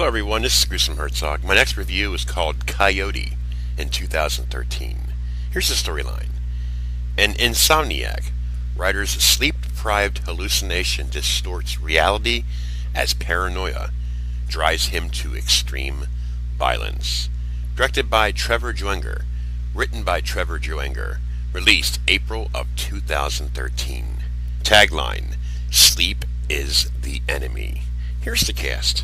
everyone, this is Gruesome Herzog. My next review is called Coyote in 2013. Here's the storyline. An insomniac writer's sleep-deprived hallucination distorts reality as paranoia drives him to extreme violence. Directed by Trevor Juenger, written by Trevor Juenger, released April of 2013. Tagline, Sleep is the Enemy. Here's the cast.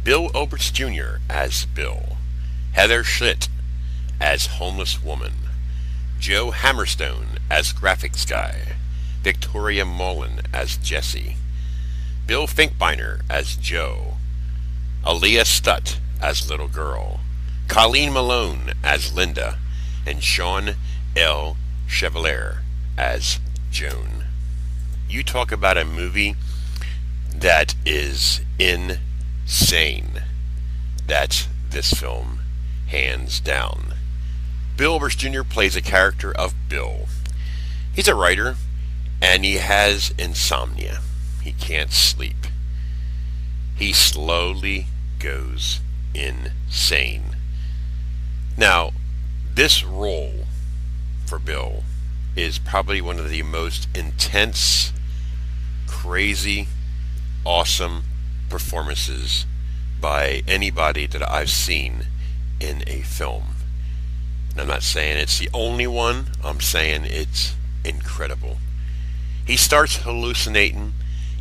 Bill Oberst Jr. as Bill, Heather Schlitt as Homeless Woman, Joe Hammerstone as Graphics Guy, Victoria Mullen as Jessie, Bill Finkbeiner as Joe, Aaliyah Stutt as Little Girl, Colleen Malone as Linda, and Sean L. Chevalier as Joan. You talk about a movie that is insane. That's this film, hands down. Bill Oberst Jr. plays a character of Bill. He's a writer, and he has insomnia. He can't sleep. He slowly goes insane. Now, this role for Bill is probably one of the most intense, crazy, awesome performances by anybody that I've seen in a film. And I'm not saying it's the only one, I'm saying it's incredible. He starts hallucinating,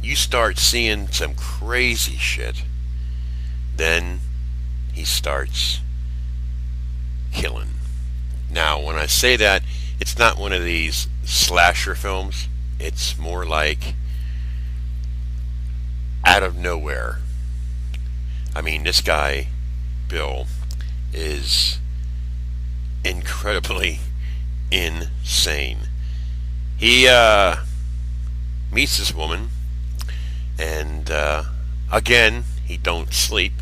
you start seeing some crazy shit, then he starts killing. Now, when I say that, it's not one of these slasher films. It's more like out of nowhere. I mean, this guy, Bill, is incredibly insane. He meets this woman, and again, he don't sleep,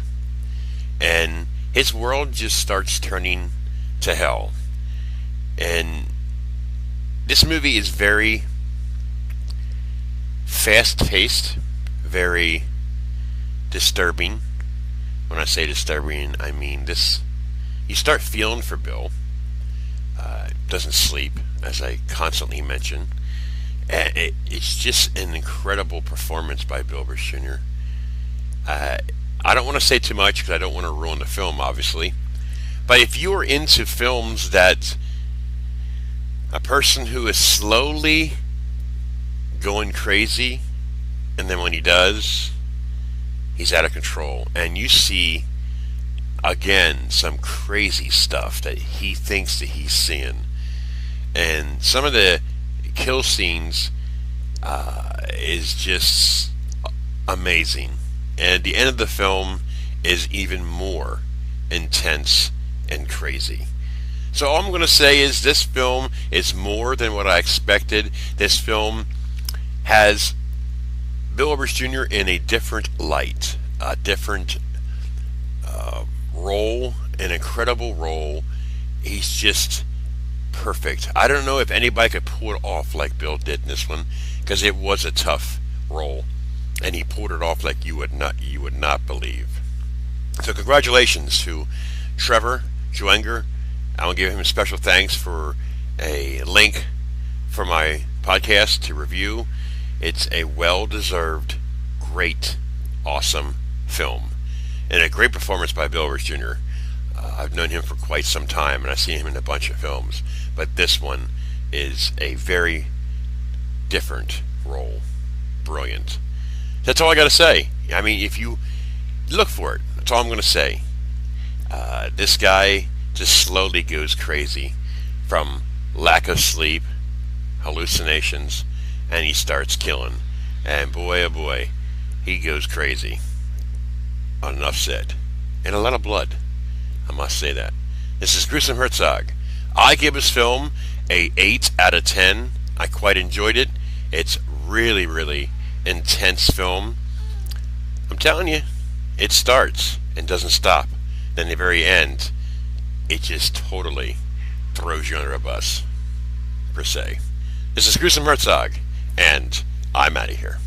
and his world just starts turning to hell. And this movie is very fast-paced, very disturbing. When I say disturbing, I mean this. You start feeling for Bill. Doesn't sleep, as I constantly mention. And it's just an incredible performance by Bill Oberst Jr. I don't want to say too much because I don't want to ruin the film, obviously. But if you are into films that a person who is slowly going crazy, and then when he does, he's out of control, and you see again some crazy stuff that he thinks that he's seeing, and some of the kill scenes is just amazing, and the end of the film is even more intense and crazy. So all I'm going to say is this film is more than what I expected. This film has Bill Oberst Jr. in a different light, a different role, an incredible role. He's just perfect. I don't know if anybody could pull it off like Bill did in this one, because it was a tough role, and he pulled it off like you would not believe. So congratulations to Trevor Juenger. I want to give him a special thanks for a link for my podcast to review. It's a well-deserved, great, awesome film. And a great performance by Bill Oberst Jr. I've known him for quite some time, and I've seen him in a bunch of films. But this one is a very different role. Brilliant. That's all I got to say. I mean, if you look for it, that's all I'm going to say. This guy just slowly goes crazy from lack of sleep, hallucinations, and he starts killing. And boy, oh boy, he goes crazy. Enough said. And a lot of blood, I must say that. This is Gruesome Herzog. I give this film a 8 out of 10. I quite enjoyed it. It's really, really intense film. I'm telling you, it starts and doesn't stop. Then at the very end, it just totally throws you under a bus, per se. This is Gruesome Herzog, and I'm out of here.